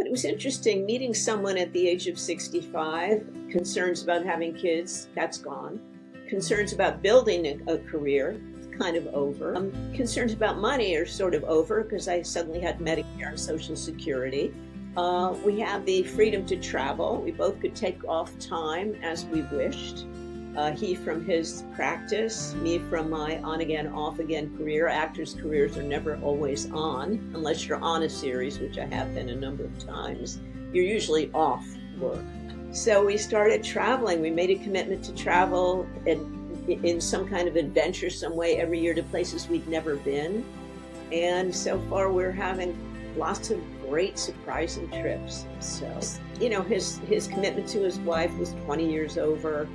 But it was interesting meeting someone at the age of 65, concerns about having kids, that's gone. Concerns about building a career, kind of over. Concerns about money are sort of over because I suddenly had Medicare and Social Security. We have the freedom to travel. We both could take off time as we wished. He from his practice, me from my on-again, off-again career. Actors' careers are never always on, unless you're on a series, which I have been a number of times. You're usually off work. So we started traveling. We made a commitment to travel in some kind of adventure, some way, every year to places we'd never been. And so far we're having lots of great surprising trips. So, his commitment to his wife was 20 years over.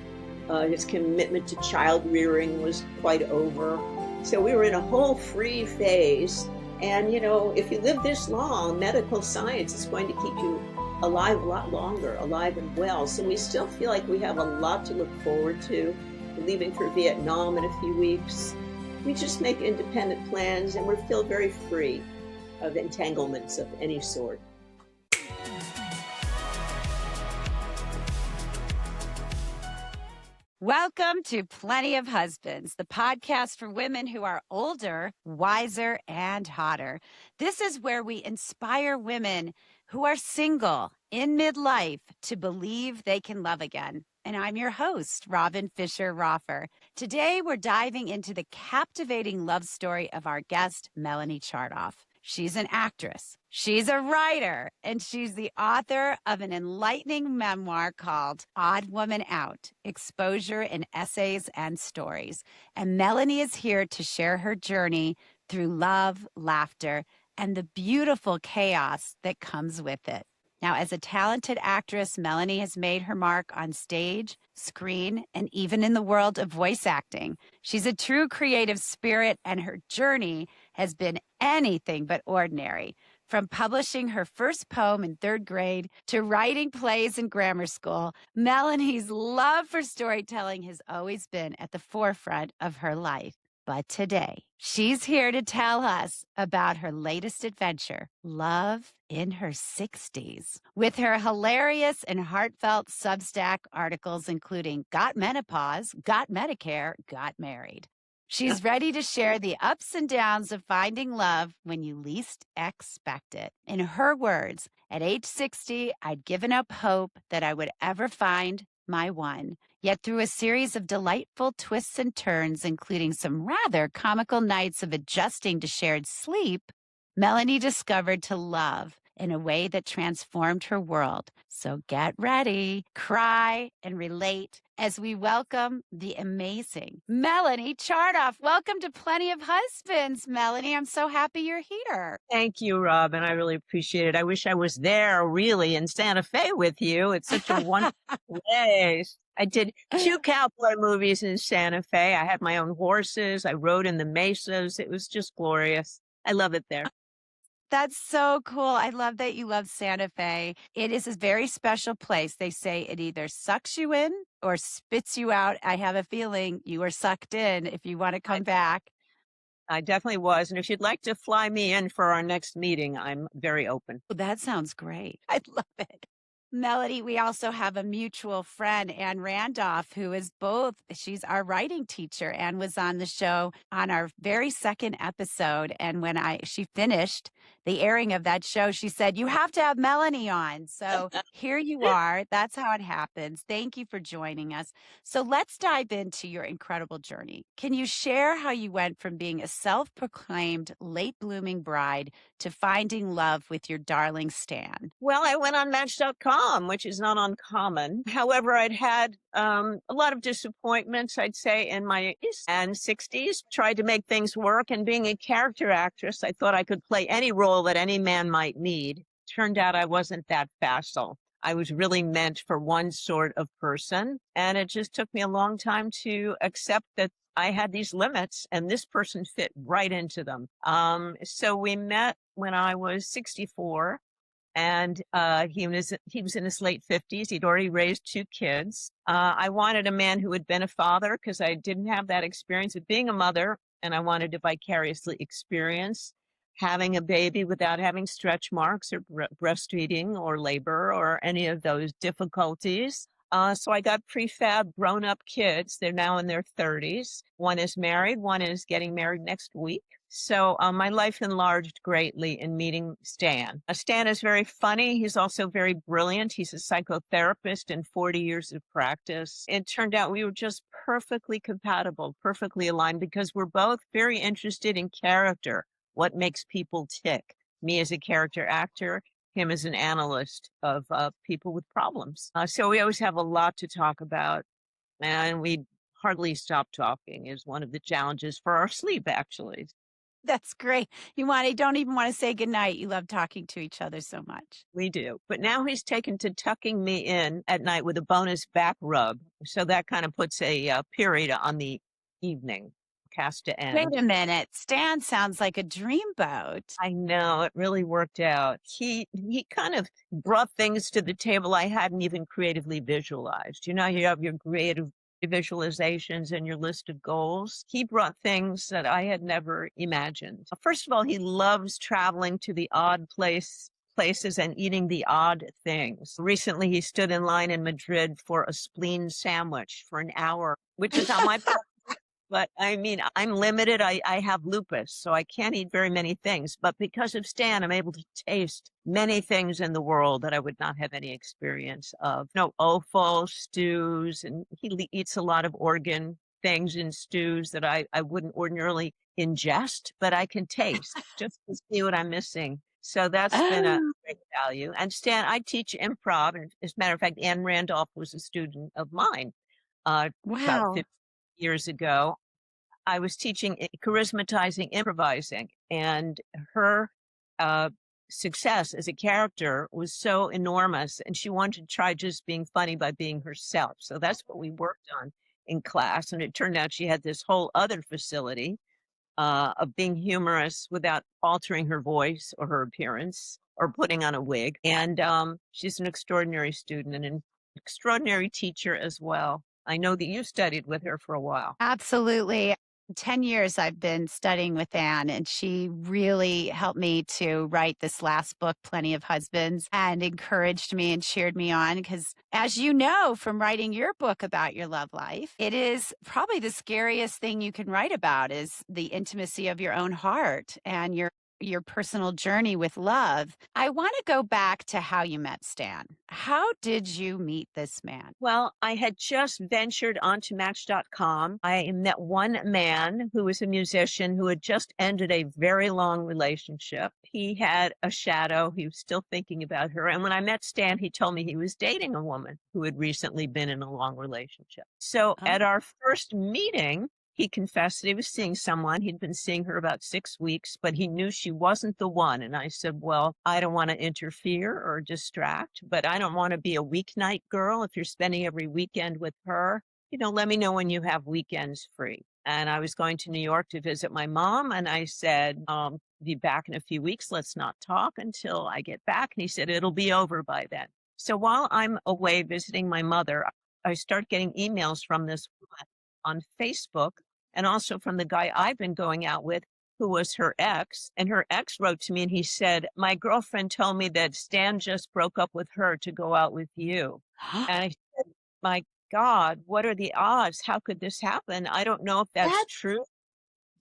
His commitment to child rearing was quite over. So we were in a whole free phase. And, if you live this long, medical science is going to keep you alive a lot longer, alive and well. So we still feel like we have a lot to look forward to. We're leaving for Vietnam in a few weeks. We just make independent plans and we feel very free of entanglements of any sort. Welcome to Plenty of Husbands, the podcast for women who are older, wiser, and hotter. This is where we inspire women who are single in midlife to believe they can love again. And I'm your host, Robin Fisher Roffer. Today, we're diving into the captivating love story of our guest, Melanie Chartoff. She's an actress, she's a writer, and she's the author of an enlightening memoir called Odd Woman Out, Exposure in Essays and Stories. And Melanie is here to share her journey through love, laughter, and the beautiful chaos that comes with it. Now, as a talented actress, Melanie has made her mark on stage, screen, and even in the world of voice acting. She's a true creative spirit, and her journey has been anything but ordinary. From publishing her first poem in 3rd grade to writing plays in grammar school, Melanie's love for storytelling has always been at the forefront of her life. But today, she's here to tell us about her latest adventure, love in her 60s, with her hilarious and heartfelt Substack articles, including Got Menopause, Got Medicare, Got Married. She's ready to share the ups and downs of finding love when you least expect it. In her words, at age 60, I'd given up hope that I would ever find my one. Yet through a series of delightful twists and turns, including some rather comical nights of adjusting to shared sleep, Melanie discovered to love in a way that transformed her world. So get ready, cry, and relate as we welcome the amazing Melanie Chartoff. Welcome to Plenty of Husbands, Melanie. I'm so happy you're here. Thank you, Robin. I really appreciate it. I wish I was there really in Santa Fe with you. It's such a wonderful place. I did 2 cowboy movies in Santa Fe. I had my own horses. I rode in the mesas. It was just glorious. I love it there. That's so cool. I love that you love Santa Fe. It is a very special place. They say it either sucks you in or spits you out. I have a feeling you were sucked in if you want to come back. I definitely was. And if you'd like to fly me in for our next meeting, I'm very open. Well, that sounds great. I love it. Melody, we also have a mutual friend, Ann Randolph, who is she's our writing teacher and was on the show on our very second episode. And when she finished the airing of that show, she said, you have to have Melanie on. So here you are. That's how it happens. Thank you for joining us. So let's dive into your incredible journey. Can you share how you went from being a self-proclaimed late blooming bride to finding love with your darling Stan? Well, I went on Match.com, which is not uncommon. However, I'd had a lot of disappointments, I'd say, in my 50s and 60s. Tried to make things work. And being a character actress, I thought I could play any role that any man might need. Turned out I wasn't that facile. I was really meant for one sort of person. And it just took me a long time to accept that I had these limits and this person fit right into them. So we met when I was 64. And he was in his late 50s. He'd already raised 2 kids. I wanted a man who had been a father because I didn't have that experience of being a mother, and I wanted to vicariously experience having a baby without having stretch marks or breastfeeding or labor or any of those difficulties. So I got prefab grown-up kids. They're now in their 30s. One is married, one is getting married next week. So my life enlarged greatly in meeting Stan. Stan is very funny. He's also very brilliant. He's a psychotherapist and 40 years of practice. It turned out we were just perfectly compatible, perfectly aligned, because we're both very interested in character, what makes people tick. Me as a character actor, him as an analyst of people with problems. So we always have a lot to talk about, and we hardly stop talking is one of the challenges for our sleep, actually. That's great. Don't even want to say goodnight. You love talking to each other so much. We do. But now he's taken to tucking me in at night with a bonus back rub. So that kind of puts a period on the evening, cast to Wait end. a minute. Stan sounds like a dreamboat. I know, it really worked out. He kind of brought things to the table I hadn't even creatively visualized. You know, you have your creative visualizations and your list of goals. He brought things that I had never imagined. First of all, he loves traveling to the odd places and eating the odd things. Recently, he stood in line in Madrid for a spleen sandwich for an hour, which is on my but I mean, I'm limited. I have lupus, so I can't eat very many things. But because of Stan, I'm able to taste many things in the world that I would not have any experience of. No, offal, stews, and he eats a lot of organ things in stews that I wouldn't ordinarily ingest, but I can taste just to see what I'm missing. So that's been a Oh, great value. And Stan, I teach improv. And as a matter of fact, Anne Randolph was a student of mine about wow. 50 years ago. I was teaching charismatizing improvising, and her uh, success as a character was so enormous, and she wanted to try just being funny by being herself. So that's what we worked on in class, and it turned out she had this whole other facility of being humorous without altering her voice or her appearance or putting on a wig. And she's an extraordinary student and an extraordinary teacher as well. I know that you studied with her for a while. Absolutely. 10 years I've been studying with Anne, and she really helped me to write this last book, Plenty of Husbands, and encouraged me and cheered me on. Because, as you know from writing your book about your love life, it is probably the scariest thing you can write about is the intimacy of your own heart and your personal journey with love. I want to go back to how you met Stan. How did you meet this man? Well, I had just ventured onto Match.com. I met one man who was a musician who had just ended a very long relationship. He had a shadow. He was still thinking about her. And when I met Stan, he told me he was dating a woman who had recently been in a long relationship. So Oh, at our first meeting, he confessed that he was seeing someone. He'd been seeing her about 6 weeks, but he knew she wasn't the one. And I said, well, I don't want to interfere or distract, but I don't want to be a weeknight girl. If you're spending every weekend with her, let me know when you have weekends free. And I was going to New York to visit my mom. And I said, be back in a few weeks. Let's not talk until I get back. And he said, it'll be over by then. So while I'm away visiting my mother, I start getting emails from this woman on Facebook and also from the guy I've been going out with, who was her ex. And her ex wrote to me and he said, my girlfriend told me that Stan just broke up with her to go out with you. And I said, my God, what are the odds? How could this happen? I don't know if that's that true.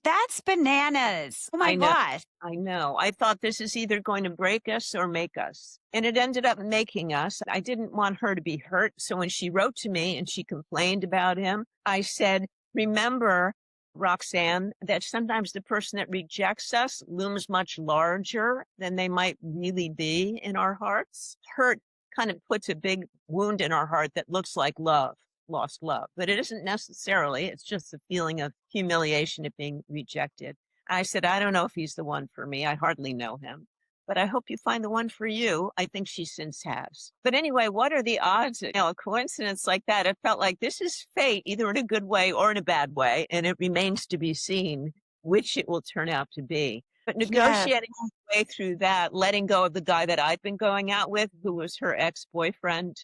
that's bananas. Oh my I know. gosh. I know. I thought this is either going to break us or make us. And it ended up making us. I didn't want her to be hurt. So when she wrote to me and she complained about him, I said, remember, Roxanne, that sometimes the person that rejects us looms much larger than they might really be in our hearts. Hurt kind of puts a big wound in our heart that looks like love, lost love, but it isn't necessarily. It's just the feeling of humiliation at being rejected. I said, I don't know if he's the one for me. I hardly know him, but I hope you find the one for you. I think she since has. But anyway, what are the odds? A coincidence like that, it felt like this is fate, either in a good way or in a bad way. And it remains to be seen which it will turn out to be. But Yeah. negotiating my way through that, letting go of the guy that I'd been going out with, who was her ex-boyfriend,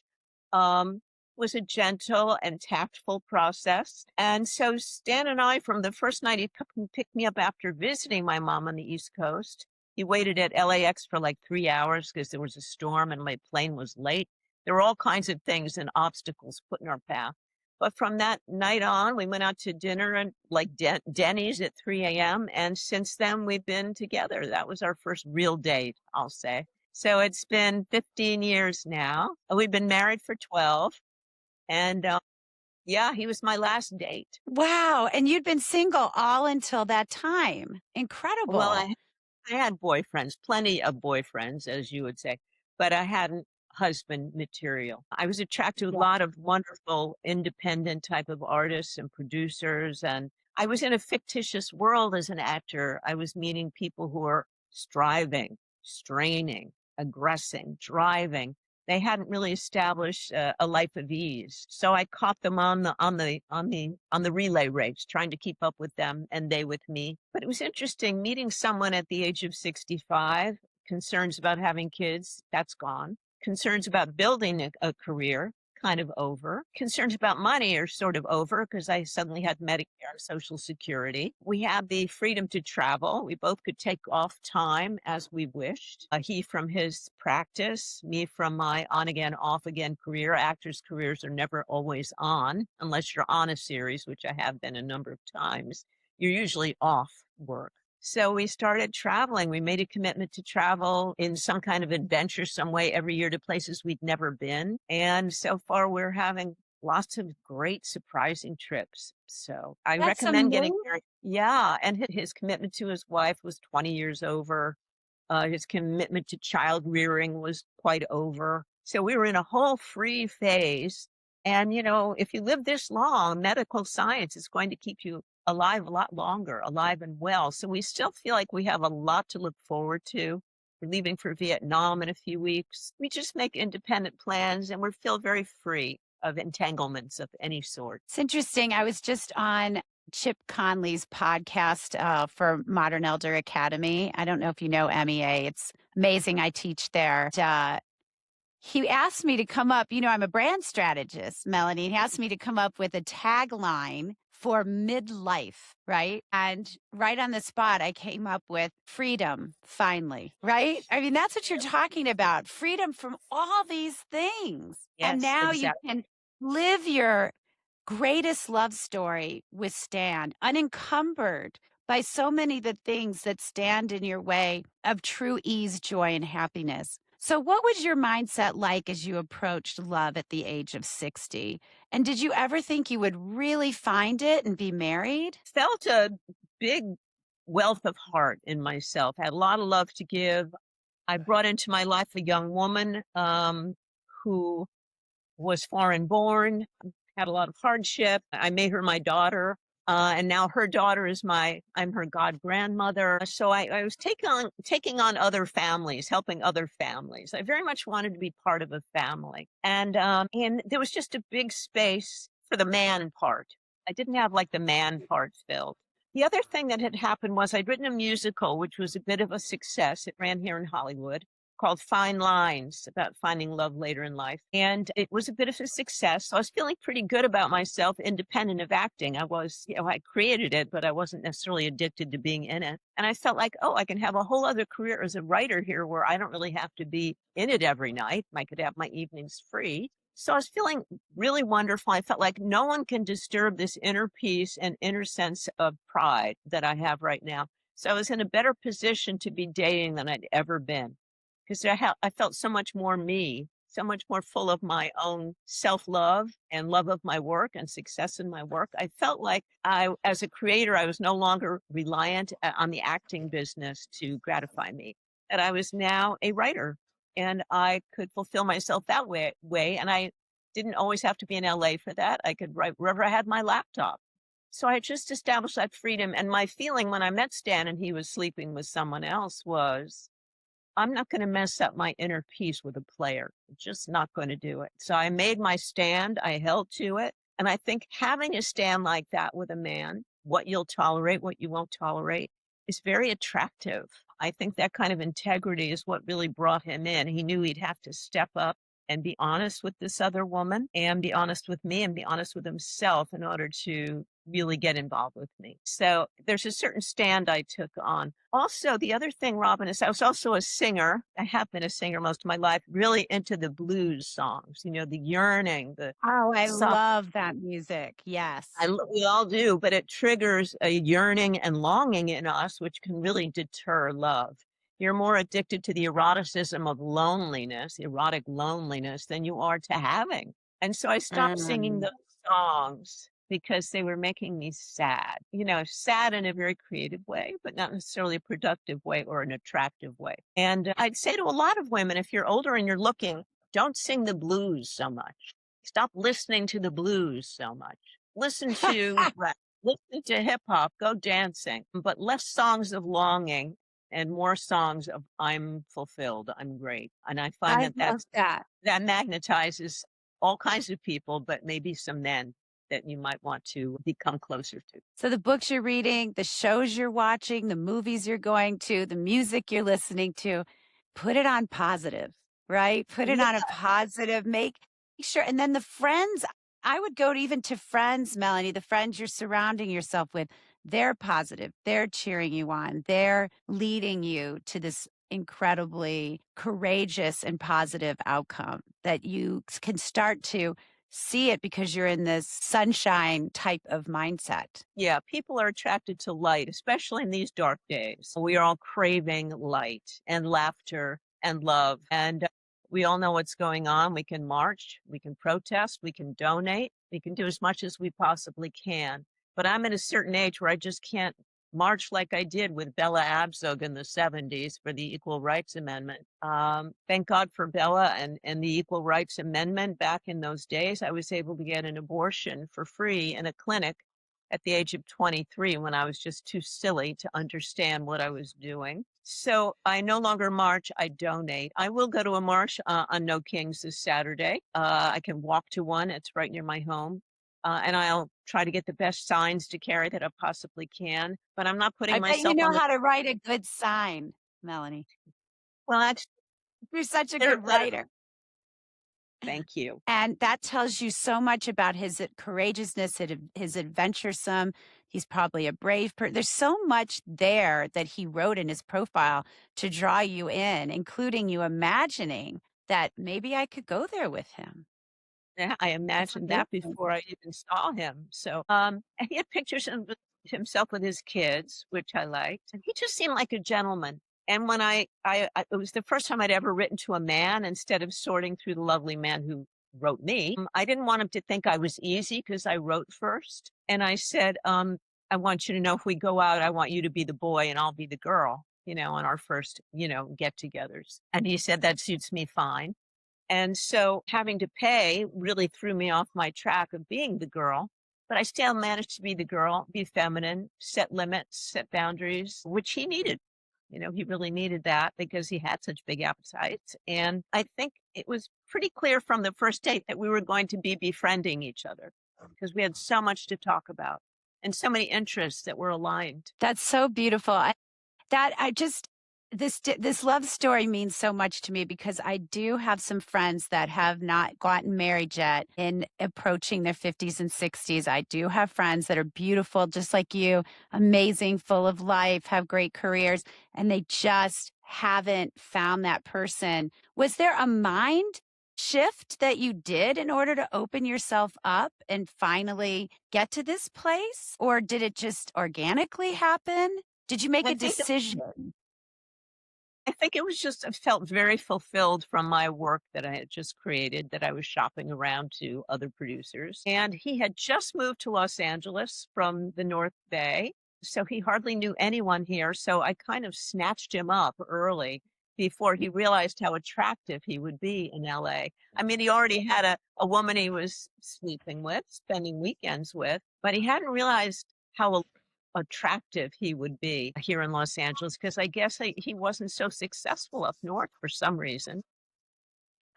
um, was a gentle and tactful process. And so Stan and I, from the first night he picked me up after visiting my mom on the East Coast, He waited at LAX for like 3 hours because there was a storm and my plane was late. There were all kinds of things and obstacles put in our path. But from that night on, we went out to dinner and like Denny's at 3 a.m. And since then, we've been together. That was our first real date, I'll say. So it's been 15 years now. We've been married for 12. And yeah, he was my last date. Wow. And you'd been single all until that time. Well, Incredible. I had boyfriends, plenty of boyfriends, as you would say, but I hadn't husband material. I was attracted to a Yeah. lot of wonderful independent type of artists and producers. And I was in a fictitious world as an actor. I was meeting people who are striving, straining, aggressing, driving. They hadn't really established a life of ease. So I caught them on the relay race, trying to keep up with them and they with me. But it was interesting meeting someone at the age of 65, concerns about having kids, that's gone. Concerns about building a career, kind of over. Concerns about money are sort of over because I suddenly had Medicare and Social Security. We had the freedom to travel. We both could take off time as we wished. He from his practice, me from my on again, off again career. Actors' careers are never always on unless you're on a series, which I have been a number of times. You're usually off work. So we started traveling. We made a commitment to travel in some kind of adventure, some way every year to places we'd never been. And so far we're having lots of great surprising trips. So I That's recommend getting amazing. married. Yeah. And his commitment to his wife was 20 years over. His commitment to child rearing was quite over. So we were in a whole free phase. And, if you live this long, medical science is going to keep you alive a lot longer, alive and well. So we still feel like we have a lot to look forward to. We're leaving for Vietnam in a few weeks. We just make independent plans and we feel very free of entanglements of any sort. It's interesting. I was just on Chip Conley's podcast for Modern Elder Academy. I don't know if you know MEA. It's amazing. I teach there. He asked me to come up, I'm a brand strategist, Melanie. He asked me to come up with a tagline for midlife, right? And right on the spot, I came up with freedom, finally, right? I mean, that's what you're talking about, freedom from all these things. And Yes, now exactly. you can live your greatest love story with Stan, unencumbered by so many of the things that stand in your way of true ease, joy, and happiness. So, what was your mindset like as you approached love at the age of 60? And did you ever think you would really find it and be married? Felt a big wealth of heart in myself, had a lot of love to give. I brought into my life a young woman who was foreign born, had a lot of hardship. I made her my daughter. And now her daughter is I'm her god grandmother. So I was taking on other families, helping other families. I very much wanted to be part of a family. And there was just a big space for the man part. I didn't have like the man part filled. The other thing that had happened was I'd written a musical, which was a bit of a success. It ran here in Hollywood, called Fine Lines, about finding love later in life. And it was a bit of a success. So I was feeling pretty good about myself, independent of acting. I was, I created it, but I wasn't necessarily addicted to being in it. And I felt like, I can have a whole other career as a writer here where I don't really have to be in it every night. I could have my evenings free. So I was feeling really wonderful. I felt like no one can disturb this inner peace and inner sense of pride that I have right now. So I was in a better position to be dating than I'd ever been, because I felt so much more me, so much more full of my own self-love and love of my work and success in my work. I felt like as a creator, I was no longer reliant on the acting business to gratify me, that I was now a writer and I could fulfill myself that way. And I didn't always have to be in LA for that. I could write wherever I had my laptop. So I just established that freedom. And my feeling when I met Stan and he was sleeping with someone else was, I'm not going to mess up my inner peace with a player. I'm just not going to do it. So I made my stand. I held to it. And I think having a stand like that with a man, what you'll tolerate, what you won't tolerate, is very attractive. I think that kind of integrity is what really brought him in. He knew he'd have to step up and be honest with this other woman and be honest with me and be honest with himself in order to really get involved with me. So there's a certain stand I took on. Also, the other thing, Robin, is I was also a singer. I have been a singer most of my life, really into the blues songs, the yearning, the Oh, I soft. love that music. Yes. We all do, but it triggers a yearning and longing in us, which can really deter love. You're more addicted to the eroticism of loneliness, erotic loneliness, than you are to having. And so I stopped singing Mm. those songs because they were making me sad, sad in a very creative way, but not necessarily a productive way or an attractive way. And I'd say to a lot of women, if you're older and you're looking, don't sing the blues so much. Stop listening to the blues so much. Listen to rap, listen to hip hop, go dancing, but less songs of longing and more songs of I'm fulfilled, I'm great. And I find I that love that. that magnetizes all kinds of people, but maybe some men that you might want to become closer to. So the books you're reading, the shows you're watching, the movies you're going to, the music you're listening to, put it on positive, right? Put it Yeah, on a positive, make sure. And then the friends, I would go to even to friends, Melanie, the friends you're surrounding yourself with, they're positive. They're cheering you on. They're leading you to this incredibly courageous and positive outcome that you can start to see it because you're in this sunshine type of mindset. yeah, people are attracted to light, especially in these dark days. We are all craving light and laughter and love. And we all know what's going on. We can march, we can protest, we can donate, we can do as much as we possibly can. But I'm at a certain age where I just can't march like I did with Bella Abzug in the 70s for the Equal Rights Amendment. Thank God for Bella and the Equal Rights Amendment. Back in those days, I was able to get an abortion for free in a clinic at the age of 23 when I was just too silly to understand what I was doing. So I no longer march, I donate. I will go to a march on No Kings this Saturday. I can walk to one, it's right near my home. And I'll try to get the best signs to carry that I possibly can. But I'm not putting I bet you myself on know the. how to write a good sign, Melanie. Well, actually, You're such a they're good better. writer. Thank you. And that tells you so much about his courageousness, his adventuresome. He's probably a brave person. There's so much there that he wrote in his profile to draw you in, including you imagining that maybe I could go there with him. Yeah, I That's imagined that amazing. before I even saw him. So, and he had pictures of himself with his kids, which I liked. And he just seemed like a gentleman. And when it was the first time I'd ever written to a man instead of sorting through the lovely man who wrote me. I didn't want him to think I was easy because I wrote first. And I said, I want you to know if we go out, I want you to be the boy and I'll be the girl, on our first, get togethers. And he said, that suits me fine. And so having to pay really threw me off my track of being the girl, but I still managed to be the girl, be feminine, set limits, set boundaries, which he needed. He really needed that because he had such big appetites. And I think it was pretty clear from the first date that we were going to be befriending each other because we had so much to talk about and so many interests that were aligned. That's so beautiful. That I just this love story means so much to me because I do have some friends that have not gotten married yet in approaching their 50s and 60s. I do have friends that are beautiful just like you, amazing, full of life, have great careers, and they just haven't found that person. Was there a mind shift that you did in order to open yourself up and finally get to this place, or did it just organically happen? Did you make I a think decision? I think it was just I felt very fulfilled from my work that I had just created, that I was shopping around to other producers. And he had just moved to Los Angeles from the North Bay. So he hardly knew anyone here. So I kind of snatched him up early before he realized how attractive he would be in LA. I mean, he already had a woman he was sleeping with, spending weekends with, but he hadn't realized how attractive he would be here in Los Angeles because I guess he wasn't so successful up north for some reason.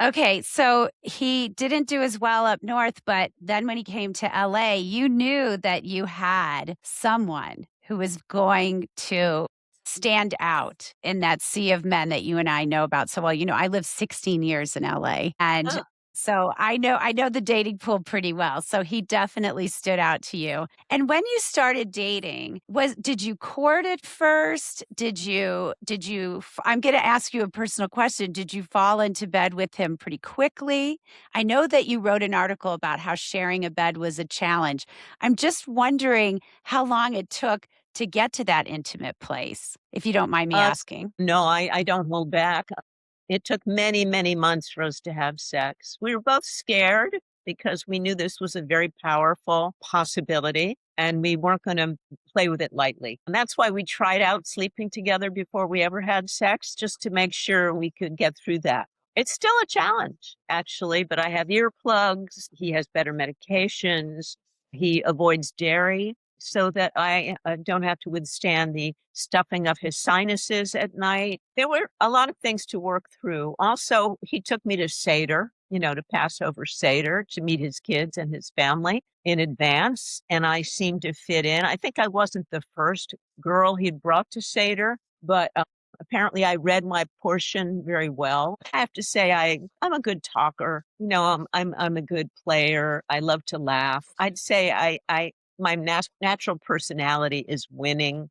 Okay, so he didn't do as well up north, but then when he came to LA, you knew that you had someone who was going to stand out in that sea of men that you and I know about so well. I lived 16 years in LA, and Huh. So I know the dating pool pretty well. So he definitely stood out to you. And when you started dating, did you court at first? I'm going to ask you a personal question. Did you fall into bed with him pretty quickly? I know that you wrote an article about how sharing a bed was a challenge. I'm just wondering how long it took to get to that intimate place, if you don't mind me Uh, asking. no, I don't hold back. It took many, many months for us to have sex. We were both scared because we knew this was a very powerful possibility and we weren't going to play with it lightly. And that's why we tried out sleeping together before we ever had sex, just to make sure we could get through that. It's still a challenge, actually, but I have earplugs. He has better medications. He avoids dairy so that I don't have to withstand the stuffing of his sinuses at night. There were a lot of things to work through. Also, he took me to Seder, to Passover Seder, to meet his kids and his family in advance. And I seemed to fit in. I think I wasn't the first girl he'd brought to Seder, but apparently I read my portion very well. I have to say I'm a good talker. I'm a good player. I love to laugh. I'd say I my natural personality is winning.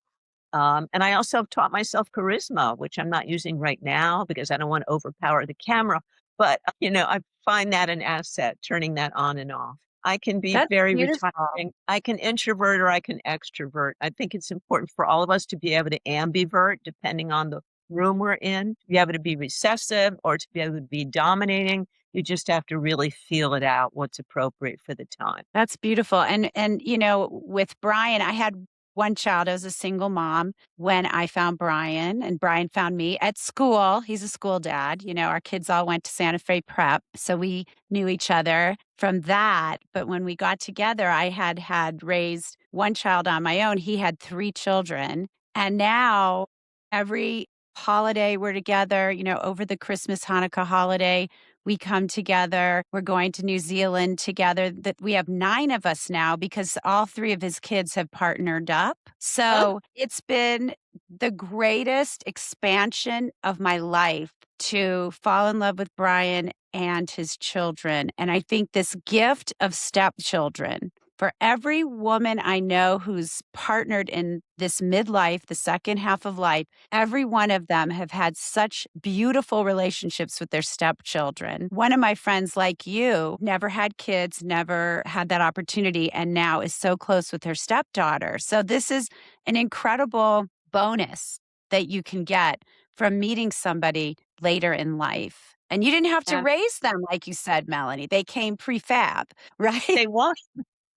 And I also have taught myself charisma, which I'm not using right now because I don't want to overpower the camera. But, I find that an asset, turning that on and off. I can be That's very beautiful. retiring. I can introvert or I can extrovert. I think it's important for all of us to be able to ambivert depending on the room we're in, to be able to be recessive or to be able to be dominating. You just have to really feel it out, what's appropriate for the time. That's beautiful. And with Brian, I had one child. I was a single mom when I found Brian, and Brian found me at school. He's a school dad. Our kids all went to Santa Fe Prep, so we knew each other from that. But when we got together, I had raised one child on my own. He had three children, and now every holiday we're together. Over the Christmas Hanukkah holiday, we come together. We're going to New Zealand together. That we have 9 of us now because all 3 of his kids have partnered up. Oh, So it's been the greatest expansion of my life to fall in love with Brian and his children. And I think this gift of stepchildren for every woman I know who's partnered in this midlife, the second half of life, every one of them have had such beautiful relationships with their stepchildren. One of my friends, like you, never had kids, never had that opportunity, and now is so close with her stepdaughter. So this is an incredible bonus that you can get from meeting somebody later in life. And you didn't have to yeah. raise them, like you said, Melanie. They came prefab, right? They won't.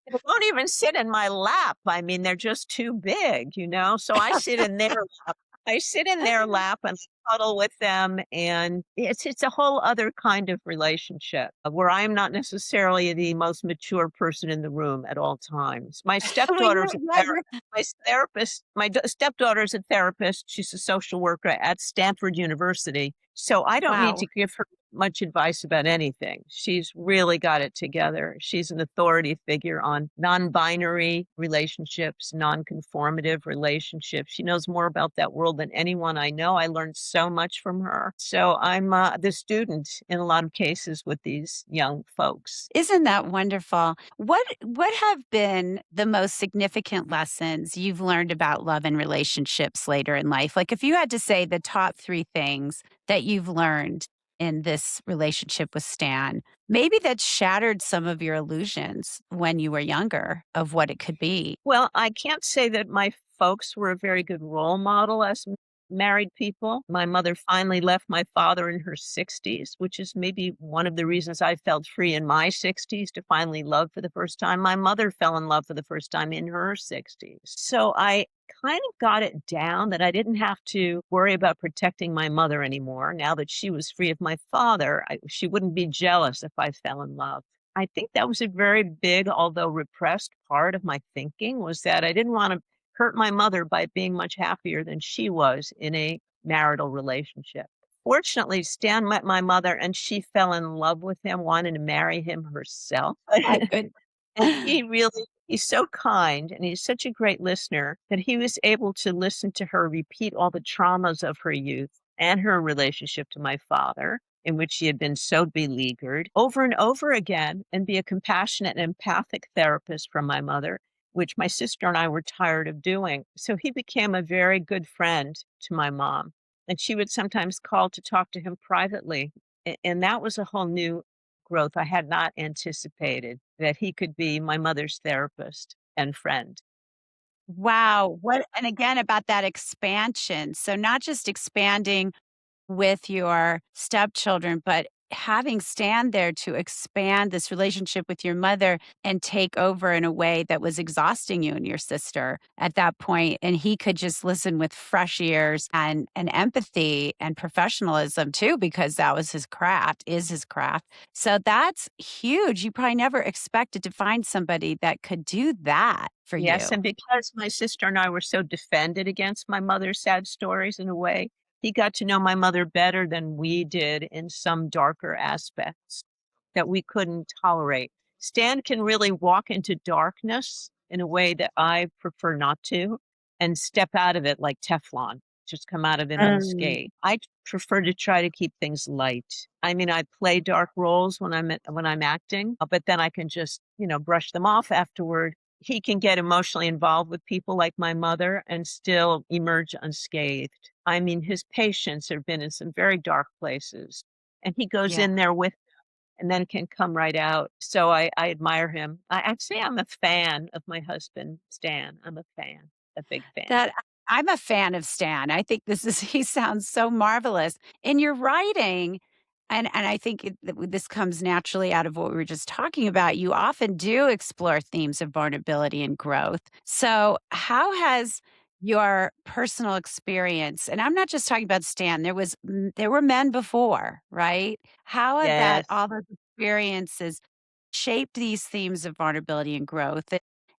They won't even sit in my lap. I mean, they're just too big. So I sit in their lap. I sit in their lap and cuddle with them, and it's a whole other kind of relationship where I'm not necessarily the most mature person in the room at all times. My Well, stepdaughter's a my therapist. Stepdaughter is a therapist. She's a social worker at Stanford University. So I don't need wow. to give her much advice about anything. She's really got it together. She's an authority figure on non-binary relationships, non-conformative relationships. She knows more about that world than anyone I know. I learned so much from her. So I'm the student in a lot of cases with these young folks. Isn't that wonderful? What have been the most significant lessons you've learned about love and relationships later in life? Like if you had to say the top 3 things that you've learned in this relationship with Stan, maybe that shattered some of your illusions when you were younger of what it could be. Well, I can't say that my folks were a very good role model as married people. My mother finally left my father in her 60s, which is maybe one of the reasons I felt free in my 60s to finally love for the first time. My mother fell in love for the first time in her 60s. So I kind of got it down that I didn't have to worry about protecting my mother anymore. Now that she was free of my father, she wouldn't be jealous if I fell in love. I think that was a very big, although repressed part of my thinking, was that I didn't want to hurt my mother by being much happier than she was in a marital relationship. Fortunately, Stan met my mother and she fell in love with him, wanted to marry him herself. My good. And he's so kind and he's such a great listener that he was able to listen to her repeat all the traumas of her youth and her relationship to my father in which she had been so beleaguered over and over again and be a compassionate and empathic therapist for my mother, which my sister and I were tired of doing. So he became a very good friend to my mom. And she would sometimes call to talk to him privately. And that was a whole new growth I had not anticipated, that he could be my mother's therapist and friend. Wow. What, and again, about that expansion. So, not just expanding with your stepchildren, but having Stan there to expand this relationship with your mother and take over in a way that was exhausting you and your sister at that point. And he could just listen with fresh ears and empathy and professionalism too, because that was his craft, is his craft. So that's huge. You probably never expected to find somebody that could do that for Yes, you. and because my sister and I were so defended against my mother's sad stories in a way, he got to know my mother better than we did in some darker aspects that we couldn't tolerate. Stan can really walk into darkness in a way that I prefer not to and step out of it like Teflon, just come out of it Mm. unscathed. I prefer to try to keep things light. I mean, I play dark roles when I'm acting, but then I can just, brush them off afterward. He can get emotionally involved with people like my mother and still emerge unscathed. I mean, his patients have been in some very dark places, and he goes Yeah. in there with and then can come right out. So I admire him. I'd say I'm a fan of my husband, Stan. I'm a fan, a big fan. That I'm a fan of Stan. I think this is he sounds so marvelous. In your writing, and I think this comes naturally out of what we were just talking about, you often do explore themes of vulnerability and growth. So, how has your personal experience, and I'm not just talking about Stan, there were men before, right? How have that Yes. all those experiences shaped these themes of vulnerability and growth?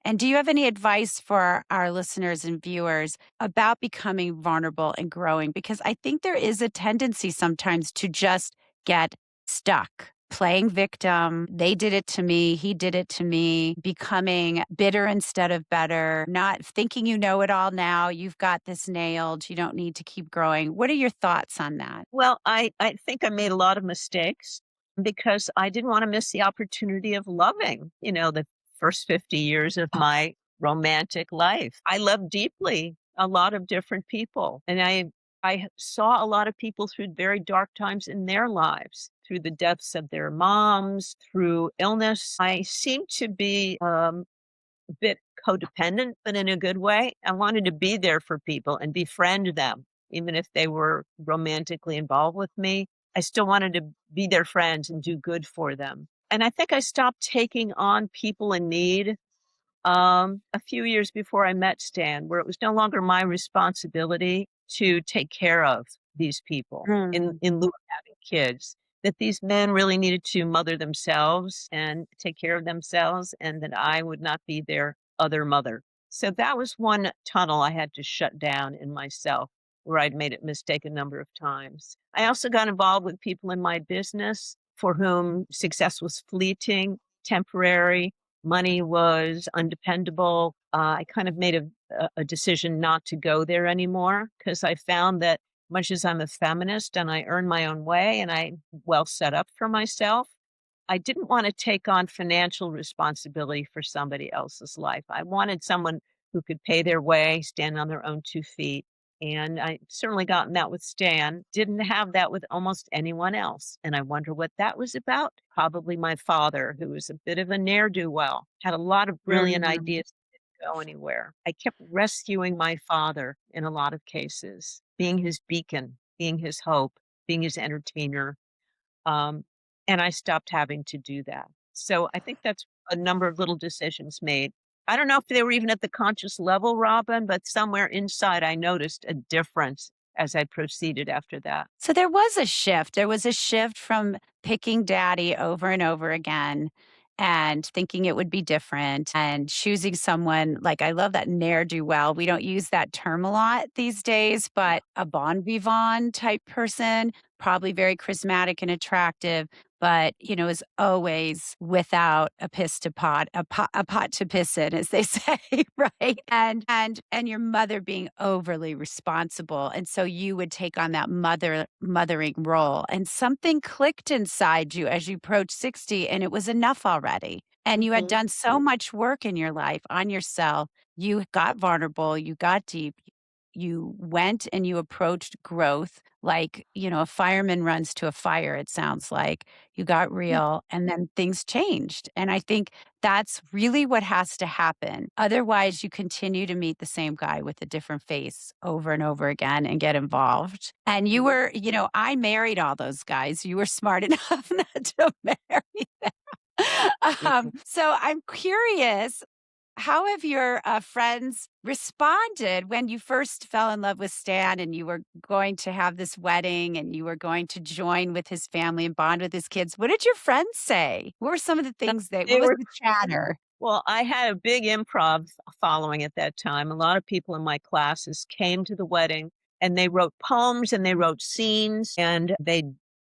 And do you have any advice for our listeners and viewers about becoming vulnerable and growing? Because I think there is a tendency sometimes to just get stuck playing victim. They did it to me. He did it to me. Becoming bitter instead of better, not thinking you know it all now. You've got this nailed. You don't need to keep growing. What are your thoughts on that? Well, I think I made a lot of mistakes because I didn't want to miss the opportunity of loving, the first 50 years of my romantic life. I loved deeply a lot of different people. And I saw a lot of people through very dark times in their lives, through the deaths of their moms, through illness. I seemed to be a bit codependent, but in a good way. I wanted to be there for people and befriend them, even if they were romantically involved with me. I still wanted to be their friend and do good for them. And I think I stopped taking on people in need a few years before I met Stan, where it was no longer my responsibility to take care of these people Mm. in lieu of having kids. That these men really needed to mother themselves and take care of themselves, and that I would not be their other mother. So that was one tunnel I had to shut down in myself, where I'd made a mistake a number of times. I also got involved with people in my business for whom success was fleeting, temporary, money was undependable. I kind of made a decision not to go there anymore because I found that much as I'm a feminist and I earn my own way and I'm well set up for myself, I didn't want to take on financial responsibility for somebody else's life. I wanted someone who could pay their way, stand on their own 2 feet. And I certainly gotten that with Stan. Didn't have that with almost anyone else. And I wonder what that was about. Probably my father, who was a bit of a ne'er-do-well, had a lot of brilliant Mm. ideas that didn't go anywhere. I kept rescuing my father in a lot of cases, being his beacon, being his hope, being his entertainer, um, and I stopped having to do that. So I think that's a number of little decisions made. I don't know if they were even at the conscious level, Robin, but somewhere inside I noticed a difference as I proceeded after that. So there was a shift. There was a shift from picking daddy over and over again and thinking it would be different and choosing someone like I love that ne'er do well. We don't use that term a lot these days, but a bon vivant type person, probably very charismatic and attractive, but, is always without a piss to pot, a pot to piss in, as they say, right? And your mother being overly responsible. And so you would take on that mothering role. And something clicked inside you as you approached 60, and it was enough already. And you had Hmm. done so much work in your life on yourself. You got vulnerable, you got deep, you went and you approached growth like, a fireman runs to a fire, it sounds like. You got real and then things changed. And I think that's really what has to happen. Otherwise, you continue to meet the same guy with a different face over and over again and get involved. And you were, I married all those guys. You were smart enough not to marry them. So I'm curious, how have your friends responded when you first fell in love with Stan and you were going to have this wedding and you were going to join with his family and bond with his kids? What did your friends say? What were some of the things what They was were the chatter? Well, I had a big improv following at that time. A lot of people in my classes came to the wedding and they wrote poems and they wrote scenes and they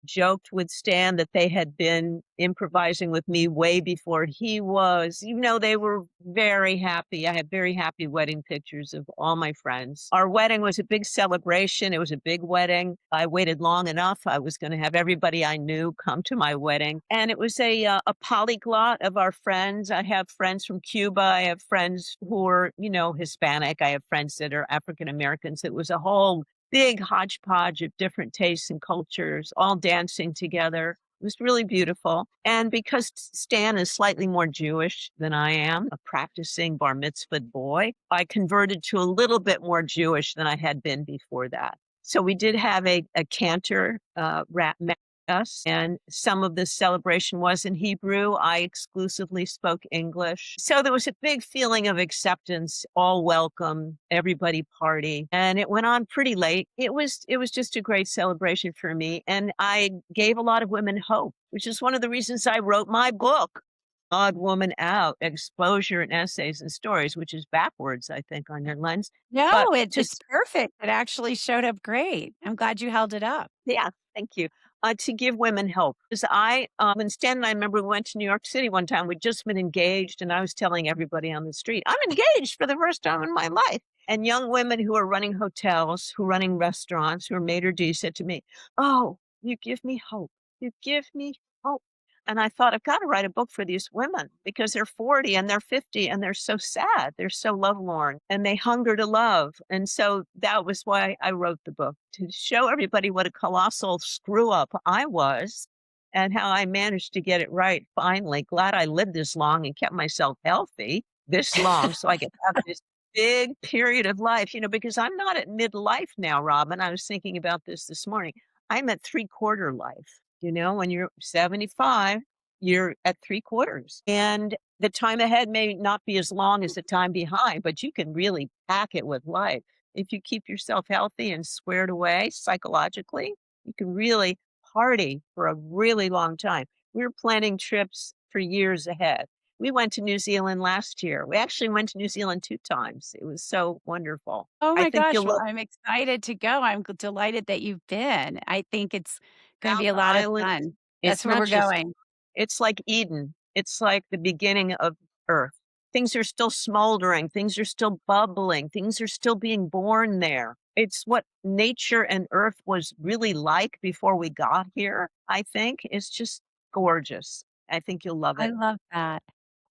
joked with Stan that they had been improvising with me way before he was. They were very happy. I have very happy wedding pictures of all my friends. Our wedding was a big celebration. It was a big wedding. I waited long enough. I was going to have everybody I knew come to my wedding. And it was a polyglot of our friends. I have friends from Cuba. I have friends who are, Hispanic. I have friends that are African Americans. It was a whole big hodgepodge of different tastes and cultures all dancing together. It was really beautiful. And because Stan is slightly more Jewish than I am, a practicing bar mitzvah boy, I converted to a little bit more Jewish than I had been before that. So we did have a cantor marry us, and some of the celebration was in Hebrew. I exclusively spoke English. So there was a big feeling of acceptance, all welcome, everybody party. And it went on pretty late. It was just a great celebration for me. And I gave a lot of women hope, which is one of the reasons I wrote my book, Odd Woman Out, Exposure and Essays and Stories, which is backwards, I think, on your lens. But No, it's just perfect. It actually showed up great. I'm glad you held it up. Yeah, thank you. To give women hope. Because when Stan and I remember we went to New York City one time, we'd just been engaged, and I was telling everybody on the street, I'm engaged for the first time in my life. And young women who are running hotels, who are running restaurants, who are maitre d' said to me, oh, you give me hope. You give me hope. And I thought, I've got to write a book for these women because they're 40 and they're 50 and they're so sad. They're so lovelorn and they hunger to love. And so that was why I wrote the book, to show everybody what a colossal screw up I was and how I managed to get it right finally. Glad I lived this long and kept myself healthy this long so I could have this big period of life, because I'm not at midlife now, Robin. I was thinking about this morning. I'm at three-quarter life. When you're 75, you're at three quarters. And the time ahead may not be as long as the time behind, but you can really pack it with life. If you keep yourself healthy and squared away psychologically, you can really party for a really long time. We're planning trips for years ahead. We went to New Zealand last year. We actually went to New Zealand 2 times. It was so wonderful. Oh I my think gosh, you'll well, love I'm excited to go. I'm delighted that you've been. I think it's gonna out be a the lot of island. fun. That's It's where not we're just going. It's like Eden. It's like the beginning of Earth. Things are still smoldering, things are still bubbling, things are still being born there. It's what nature and Earth was really like before we got here, I think. It's just gorgeous. I think you'll love I it. love that.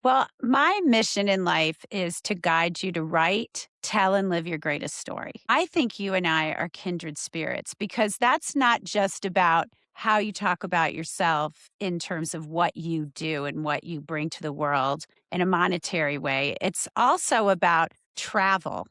Well, my mission in life is to guide you to write, tell, and live your greatest story. I think you and I are kindred spirits because that's not just about how you talk about yourself in terms of what you do and what you bring to the world in a monetary way. It's also about travel.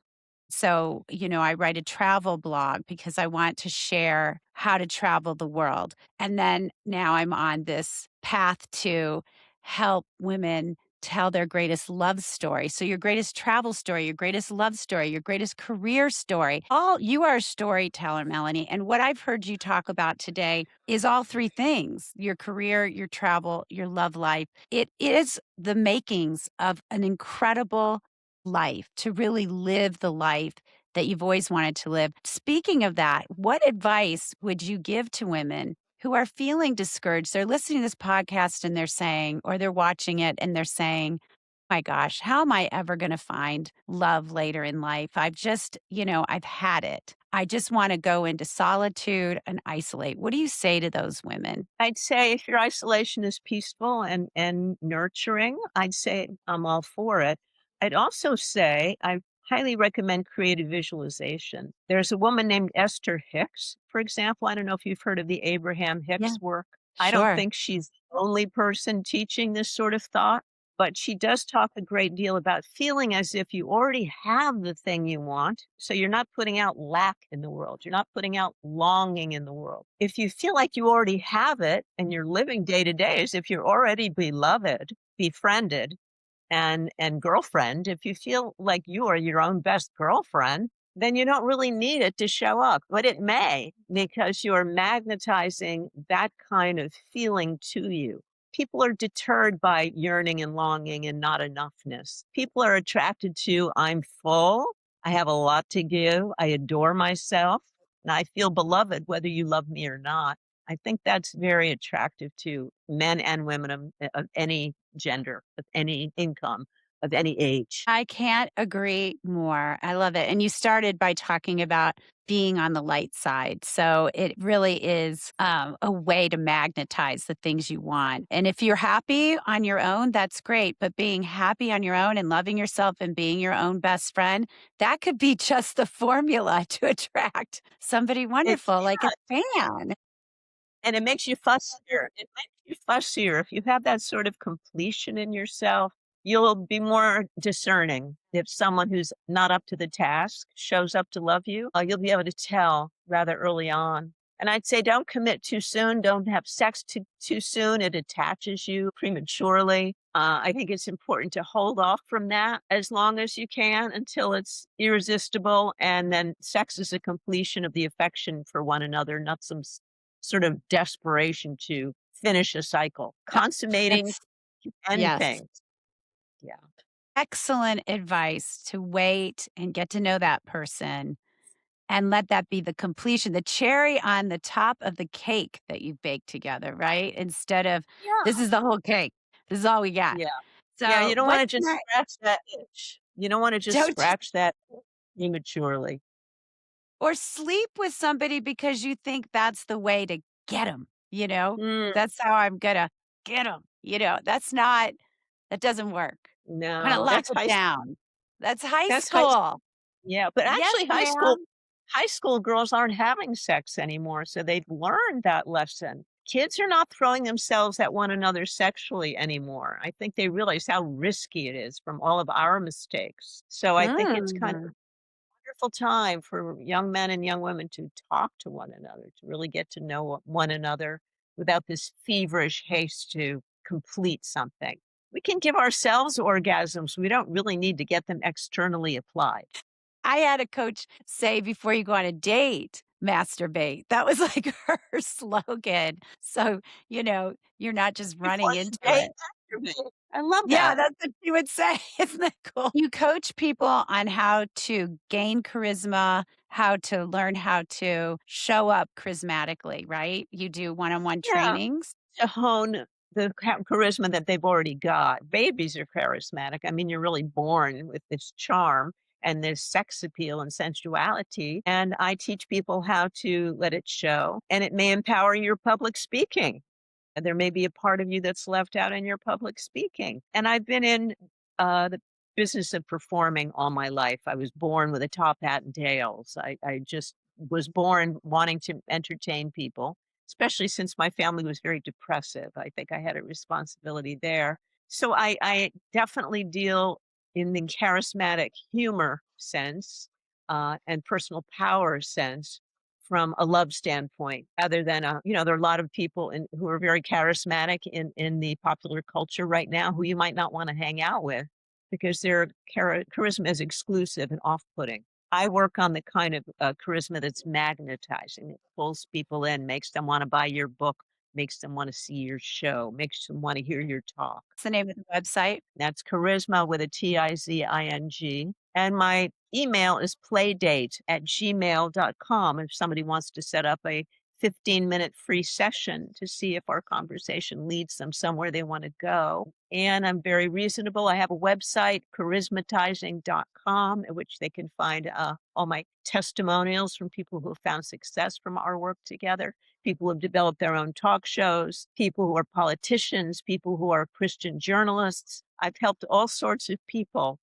So, I write a travel blog because I want to share how to travel the world. And then now I'm on this path to help women tell their greatest love story. So your greatest travel story, your greatest love story, your greatest career story. All you are a storyteller, Melanie. And what I've heard you talk about today is all three things: your career, your travel, your love life. It is the makings of an incredible life, to really live the life that you've always wanted to live. Speaking of that, what advice would you give to women who are feeling discouraged. They're listening to this podcast and they're saying, or they're watching it and they're saying, my gosh, how am I ever going to find love later in life? I've just, I've had it. I just want to go into solitude and isolate. What do you say to those women? I'd say if your isolation is peaceful and nurturing, I'd say I'm all for it. I'd also say I highly recommend creative visualization. There's a woman named Esther Hicks, for example. I don't know if you've heard of the Abraham Yeah, Hicks work. I don't sure. think she's the only person teaching this sort of thought, but she does talk a great deal about feeling as if you already have the thing you want. So you're not putting out lack in the world. You're not putting out longing in the world. If you feel like you already have it and you're living day to day as if you're already beloved, befriended, and girlfriend, if you feel like you are your own best girlfriend, then you don't really need it to show up. But it may, because you're magnetizing that kind of feeling to you. People are deterred by yearning and longing and not enoughness. People are attracted to, I'm full, I have a lot to give, I adore myself, and I feel beloved whether you love me or not. I think that's very attractive to men and women of any gender, of any income, of any age. I can't agree more. I love it. And you started by talking about being on the light side. So it really is a way to magnetize the things you want. And if you're happy on your own, that's great. But being happy on your own and loving yourself and being your own best friend, that could be just the formula to attract somebody It wonderful like a fan. And it makes you fussier. It makes you fussier. If you have that sort of completion in yourself, you'll be more discerning. If someone who's not up to the task shows up to love you, you'll be able to tell rather early on. And I'd say don't commit too soon. Don't have sex too soon. It attaches you prematurely. I think it's important to hold off from that as long as you can until it's irresistible. And then sex is a completion of the affection for one another, not some sort of desperation to finish a cycle. Uh, Consummating That's, yes. anything. Yeah. Excellent advice to wait and get to know that person and let that be the completion, the cherry on the top of the cake that you bake together, right? Instead of, Yeah. this is the whole cake. This is all we got. Yeah. Yeah, So you don't wanna what's just next? scratch that itch. You don't wanna just Don't you, scratch that prematurely. or sleep with somebody because you think that's the way to get them, Mm, That's how I'm gonna get them, That's not, that doesn't work. I'm gonna no, lock it down. That's high that's high school. yeah, but Yes, actually ma'am. high school girls aren't having sex anymore, so they've learned that lesson. Kids are not throwing themselves at one another sexually anymore. I think they realize how risky it is from all of our mistakes. So I think it's kind of Mm. wonderful time for young men and young women to talk to one another, to really get to know one another without this feverish haste to complete something. We can give ourselves orgasms. We don't really need to get them externally applied. I had a coach say before you go on a date, masturbate. That was like her slogan. So, you're not just Before running the into date, it. masturbate. I love Yeah, that. that's what she would say. Isn't that cool? You coach people on how to gain charisma, how to learn how to show up charismatically, right? You do one on one Yeah. trainings. To hone the charisma that they've already got. Babies are charismatic. I mean, you're really born with this charm and this sex appeal and sensuality. And I teach people how to let it show. And it may empower your public speaking. And there may be a part of you that's left out in your public speaking. And I've been in the business of performing all my life. I was born with a top hat and tails. I just was born wanting to entertain people, especially since my family was very depressive. I think I had a responsibility there. So I definitely deal in the charismatic humor sense and personal power sense from a love standpoint rather than there are a lot of people who are very charismatic in the popular culture right now who you might not want to hang out with because their charisma is exclusive and off-putting. I work on the kind of charisma that's magnetizing. It pulls people in, makes them want to buy your book, makes them want to see your show, makes them want to hear your talk. What's the name of the website? That's charisma with a Tizing. And my email is playdate@gmail.com if somebody wants to set up a 15-minute free session to see if our conversation leads them somewhere they want to go. And I'm very reasonable. I have a website, charismatizing.com, at which they can find all my testimonials from people who have found success from our work together, people who have developed their own talk shows, people who are politicians, people who are Christian journalists. I've helped all sorts of people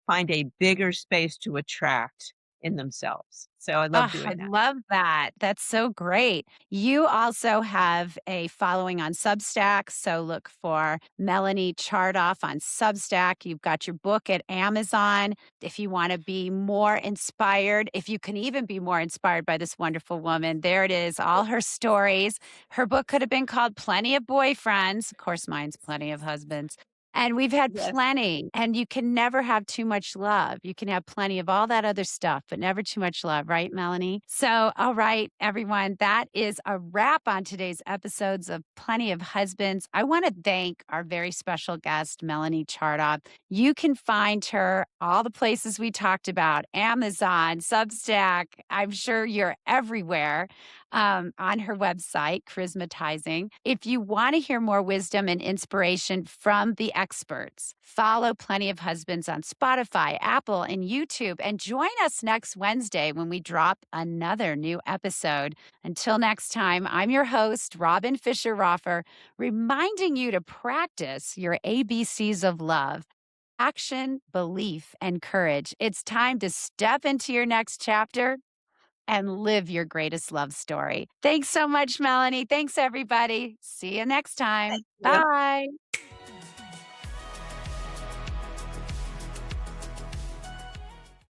find a bigger space to attract in themselves. So I love Oh, I doing that. love that. That's so great. You also have a following on Substack. So look for Melanie Chartoff on Substack. You've got your book at Amazon. If you want to be more inspired, if you can even be more inspired by this wonderful woman, there it is, all her stories. Her book could have been called Plenty of Boyfriends. Of course, mine's Plenty of Husbands. And we've had Yes. plenty, and you can never have too much love. You can have plenty of all that other stuff, but never too much love, right, Melanie? So, all right, everyone, that is a wrap on today's episodes of Plenty of Husbands. I want to thank our very special guest, Melanie Chartoff. You can find her all the places we talked about, Amazon, Substack. I'm sure you're everywhere on her website, Charismatizing. If you want to hear more wisdom and inspiration from the experts, follow Plenty of Husbands on Spotify, Apple, and YouTube, and join us next Wednesday when we drop another new episode. Until next time, I'm your host, Robin Fisher Roffer, reminding you to practice your ABCs of love: action, belief, and courage. It's time to step into your next chapter and live your greatest love story. Thanks so much, Melanie. Thanks, everybody. See you next time. Yeah. Bye.